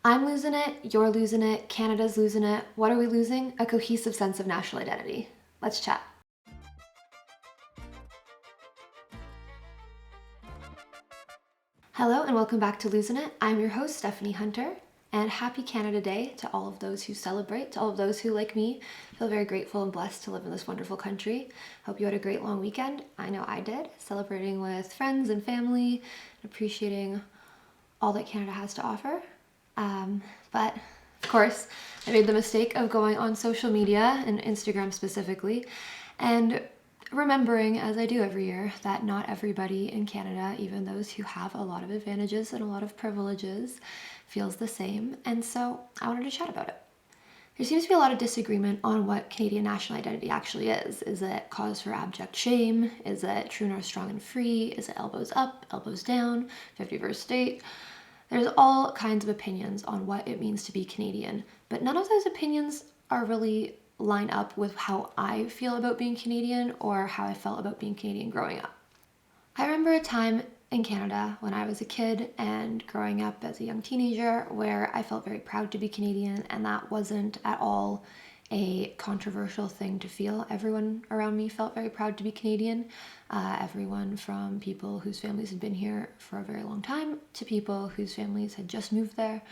I'm losing it, you're losing it, Canada's losing it. What are we losing? A cohesive sense of national identity. Let's chat. Hello and welcome back to Losin It. I'm your host, Stephanie Hunter, and happy Canada Day to all of those who celebrate, to all of those who, like me, feel very grateful and blessed to live in this wonderful country. Hope you had a great long weekend. I know I did, celebrating with friends and family, appreciating all that Canada has to offer. But of course, I made the mistake of going on social media and Instagram specifically, and remembering, as I do every year, that not everybody in Canada, even those who have a lot of advantages and a lot of privileges, feels the same. And so I wanted to chat about it. There seems to be a lot of disagreement on what Canadian national identity actually is. Is it cause for abject shame? Is it true north, strong and free? Is it elbows up, elbows down, 51st state? There's all kinds of opinions on what it means to be Canadian, but none of those opinions are really line up with how I feel about being Canadian or how I felt about being Canadian growing up. I remember a time in Canada when I was a kid and growing up as a young teenager where I felt very proud to be Canadian, and that wasn't at all a controversial thing to feel. Everyone around me felt very proud to be Canadian. Everyone from people whose families had been here for a very long time to people whose families had just moved there.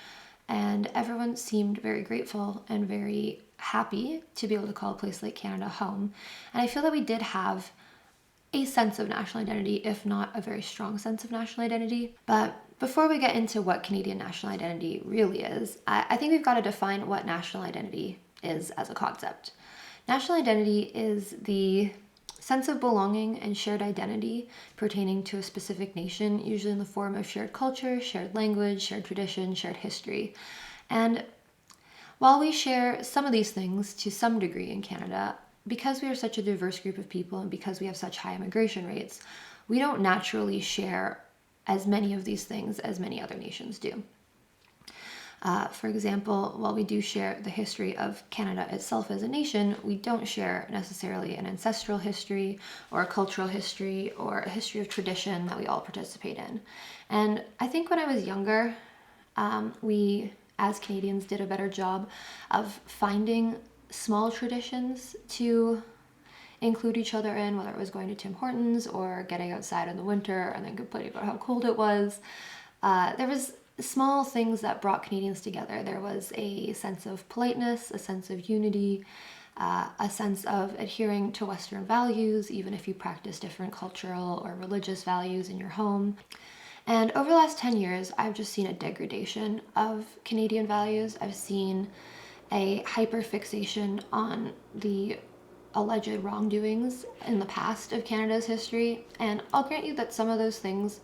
And everyone seemed very grateful and very happy to be able to call a place like Canada home. And I feel that we did have a sense of national identity, if not a very strong sense of national identity. But before we get into what Canadian national identity really is, I think we've got to define what national identity is as a concept. National identity is the sense of belonging and shared identity pertaining to a specific nation, usually in the form of shared culture, shared language, shared tradition, shared history. And while we share some of these things to some degree in Canada, because we are such a diverse group of people and because we have such high immigration rates, we don't naturally share as many of these things as many other nations do. For example, while we do share the history of Canada itself as a nation, we don't share necessarily an ancestral history or a cultural history or a history of tradition that we all participate in. And I think when I was younger, we as Canadians did a better job of finding small traditions to include each other in, whether it was going to Tim Hortons or getting outside in the winter and then complaining about how cold it was. There was small things that brought Canadians together. There was a sense of politeness, a sense of unity, a sense of adhering to Western values, even if you practice different cultural or religious values in your home. And over the last 10 years, I've just seen a degradation of Canadian values. I've seen a hyperfixation on the alleged wrongdoings in the past of Canada's history. And I'll grant you that some of those things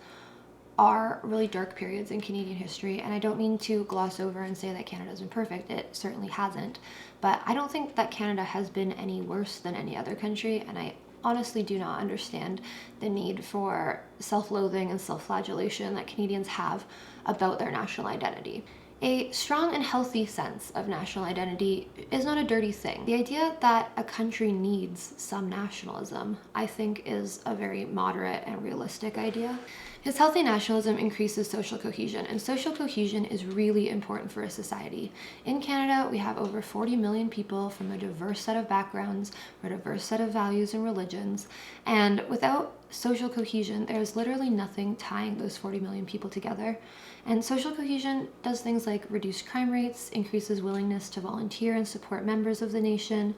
are really dark periods in Canadian history, and I don't mean to gloss over and say that Canada's been perfect. It certainly hasn't, but I don't think that Canada has been any worse than any other country, and I honestly do not understand the need for self-loathing and self-flagellation that Canadians have about their national identity. A strong and healthy sense of national identity is not a dirty thing. The idea that a country needs some nationalism, I think, is a very moderate and realistic idea. Because healthy nationalism increases social cohesion, and social cohesion is really important for a society. In Canada, we have over 40 million people from a diverse set of backgrounds, a diverse set of values and religions, and without social cohesion, there's literally nothing tying those 40 million people together. And social cohesion does things like reduce crime rates, increases willingness to volunteer and support members of the nation,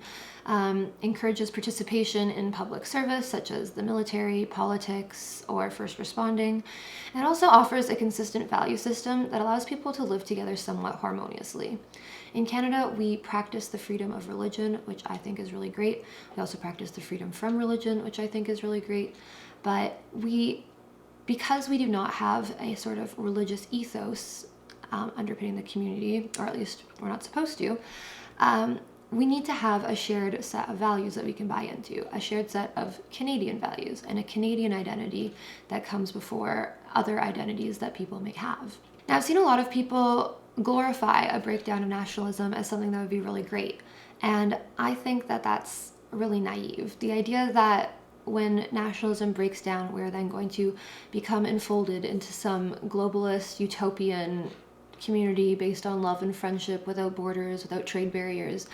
encourages participation in public service such as the military, politics, or first responding, and it also offers a consistent value system that allows people to live together somewhat harmoniously. In Canada, we practice the freedom of religion, which I think is really great. We also practice the freedom from religion, which I think is really great. But because we do not have a sort of religious ethos underpinning the community, or at least we're not supposed to, we need to have a shared set of values that we can buy into, a shared set of Canadian values and a Canadian identity that comes before other identities that people may have. Now, I've seen a lot of people glorify a breakdown of nationalism as something that would be really great, and I think that that's really naive. The idea that when nationalism breaks down, we're then going to become enfolded into some globalist, utopian community based on love and friendship without borders, without trade barriers,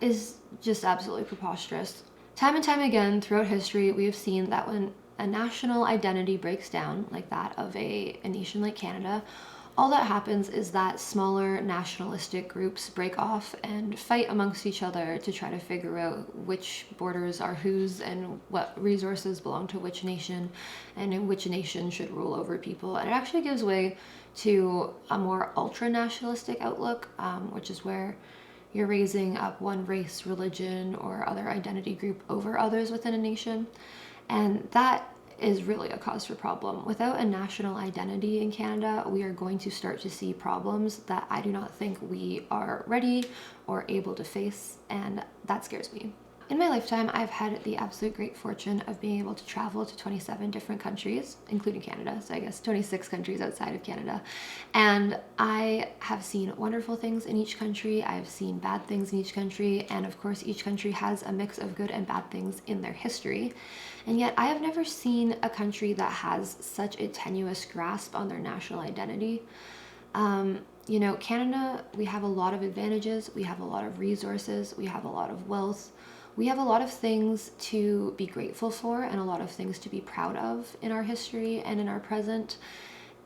is just absolutely preposterous. Time and time again throughout history, we have seen that when a national identity breaks down, like that of a nation like Canada, all that happens is that smaller nationalistic groups break off and fight amongst each other to try to figure out which borders are whose and what resources belong to which nation and in which nation should rule over people. And it actually gives way to a more ultra-nationalistic outlook, which is where you're raising up one race, religion, or other identity group over others within a nation. And that is really a cause for problem. Without a national identity in Canada, we are going to start to see problems that I do not think we are ready or able to face, and that scares me. In my lifetime, I've had the absolute great fortune of being able to travel to 27 different countries, including Canada, so I guess 26 countries outside of Canada. And I have seen wonderful things in each country, I've seen bad things in each country, and of course each country has a mix of good and bad things in their history. And yet I have never seen a country that has such a tenuous grasp on their national identity. You know, Canada, we have a lot of advantages, we have a lot of resources, we have a lot of wealth. We have a lot of things to be grateful for and a lot of things to be proud of in our history and in our present.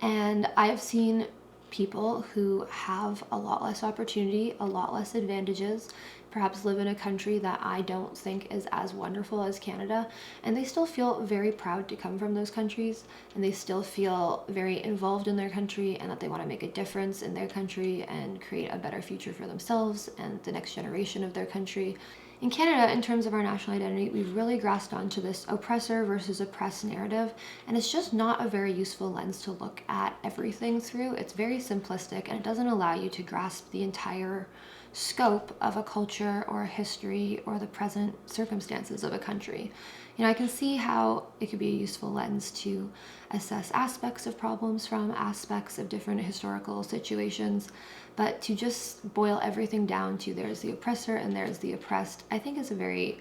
And I have seen people who have a lot less opportunity, a lot less advantages, perhaps live in a country that I don't think is as wonderful as Canada, and they still feel very proud to come from those countries, and they still feel very involved in their country and that they want to make a difference in their country and create a better future for themselves and the next generation of their country. In Canada, in terms of our national identity, we've really grasped onto this oppressor versus oppressed narrative, and it's just not a very useful lens to look at everything through. It's very simplistic, and it doesn't allow you to grasp the entire scope of a culture or a history or the present circumstances of a country. You know, I can see how it could be a useful lens to assess aspects of problems from aspects of different historical situations, but to just boil everything down to there's the oppressor and there's the oppressed, I think is a very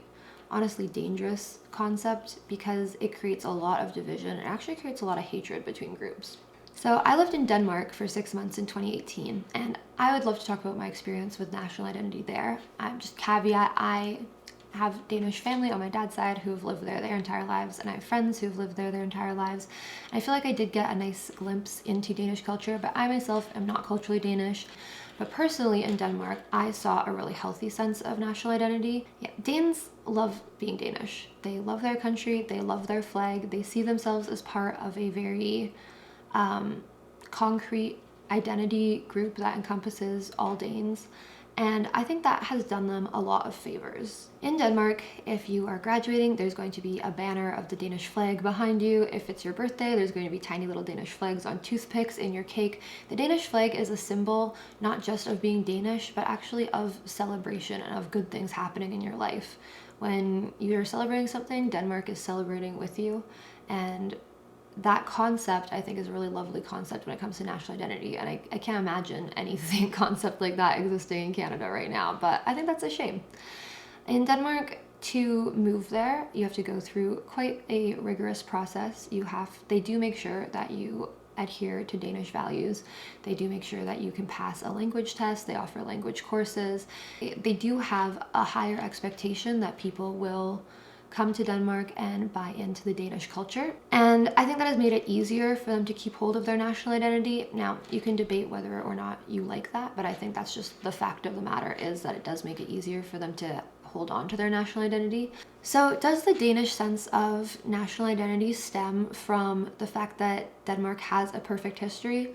honestly dangerous concept because it creates a lot of division. It actually creates a lot of hatred between groups. So I lived in Denmark for 6 months in 2018, and I would love to talk about my experience with national identity there. Just caveat, I have Danish family on my dad's side who have lived there their entire lives, and I have friends who have lived there their entire lives. And I feel like I did get a nice glimpse into Danish culture, but I myself am not culturally Danish. But personally in Denmark, I saw a really healthy sense of national identity. Yeah, Danes love being Danish. They love their country, they love their flag, they see themselves as part of a very concrete identity group that encompasses all Danes. And I think that has done them a lot of favors. In Denmark, if you are graduating, there's going to be a banner of the Danish flag behind you. If it's your birthday, there's going to be tiny little Danish flags on toothpicks in your cake. The Danish flag is a symbol not just of being Danish, but actually of celebration and of good things happening in your life. When you're celebrating something, Denmark is celebrating with you. And that concept, I think, is a really lovely concept when it comes to national identity, and I can't imagine anything concept like that existing in Canada right now, but I think that's a shame. In Denmark, to move there, you have to go through quite a rigorous process. They do make sure that you adhere to Danish values. They do make sure that you can pass a language test. They offer language courses. They do have a higher expectation that people will come to Denmark and buy into the Danish culture. And I think that has made it easier for them to keep hold of their national identity. Now, you can debate whether or not you like that, but I think that's just the fact of the matter, is that it does make it easier for them to hold on to their national identity. So does the Danish sense of national identity stem from the fact that Denmark has a perfect history?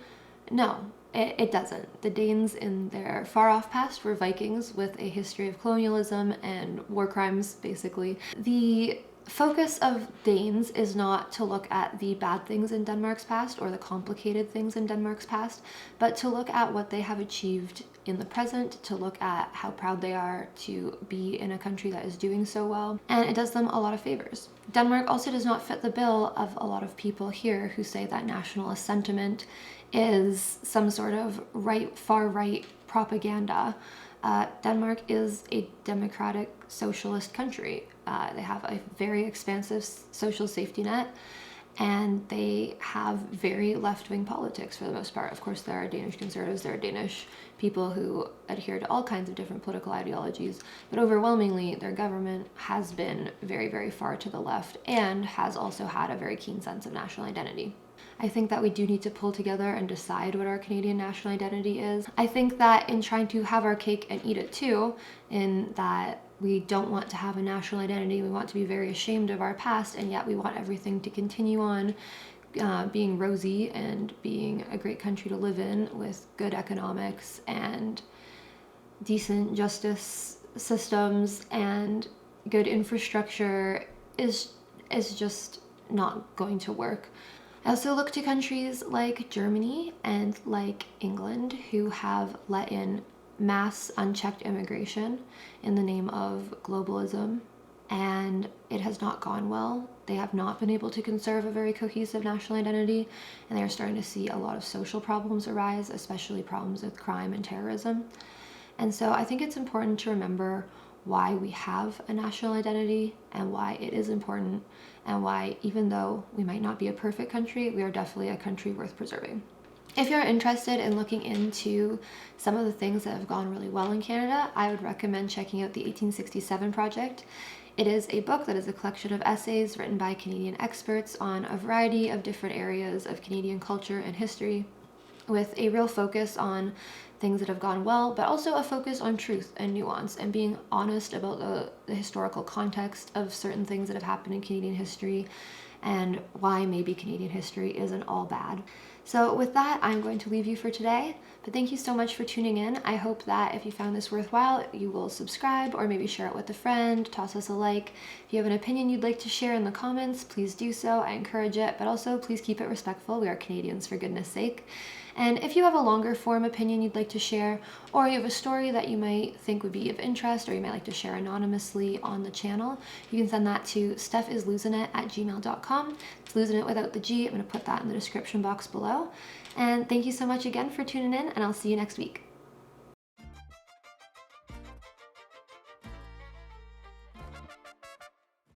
No. It doesn't. The Danes in their far-off past were Vikings with a history of colonialism and war crimes, basically. The focus of Danes is not to look at the bad things in Denmark's past or the complicated things in Denmark's past, but to look at what they have achieved in the present, to look at how proud they are to be in a country that is doing so well, and it does them a lot of favors. Denmark also does not fit the bill of a lot of people here who say that nationalist sentiment is some sort of far-right propaganda. Denmark is a democratic socialist country. They have a very expansive social safety net, and they have very left-wing politics for the most part. Of course, there are Danish conservatives, there are Danish people who adhere to all kinds of different political ideologies, but overwhelmingly their government has been very, very far to the left and has also had a very keen sense of national identity. I think that we do need to pull together and decide what our Canadian national identity is. I think that in trying to have our cake and eat it too, in that we don't want to have a national identity, we want to be very ashamed of our past, and yet we want everything to continue on being rosy and being a great country to live in with good economics and decent justice systems and good infrastructure is just not going to work. I also look to countries like Germany and like England, who have let in mass unchecked immigration in the name of globalism, and it has not gone well. They have not been able to conserve a very cohesive national identity, and they are starting to see a lot of social problems arise, especially problems with crime and terrorism. And so I think it's important to remember why we have a national identity and why it is important, and why, even though we might not be a perfect country, we are definitely a country worth preserving. If you're interested in looking into some of the things that have gone really well in Canada, I would recommend checking out the 1867 Project. It is a book that is a collection of essays written by Canadian experts on a variety of different areas of Canadian culture and history, with a real focus on things that have gone well, but also a focus on truth and nuance and being honest about the historical context of certain things that have happened in Canadian history and why maybe Canadian history isn't all bad. So with that, I'm going to leave you for today, but thank you so much for tuning in. I hope that if you found this worthwhile, you will subscribe or maybe share it with a friend, toss us a like. If you have an opinion you'd like to share in the comments, please do so. I encourage it, but also please keep it respectful. We are Canadians, for goodness sake. And if you have a longer form opinion you'd like to share, or you have a story that you might think would be of interest, or you might like to share anonymously on the channel, you can send that to stephislosinit@gmail.com. It's Losin It without the G. I'm going to put that in the description box below. And thank you so much again for tuning in, and I'll see you next week.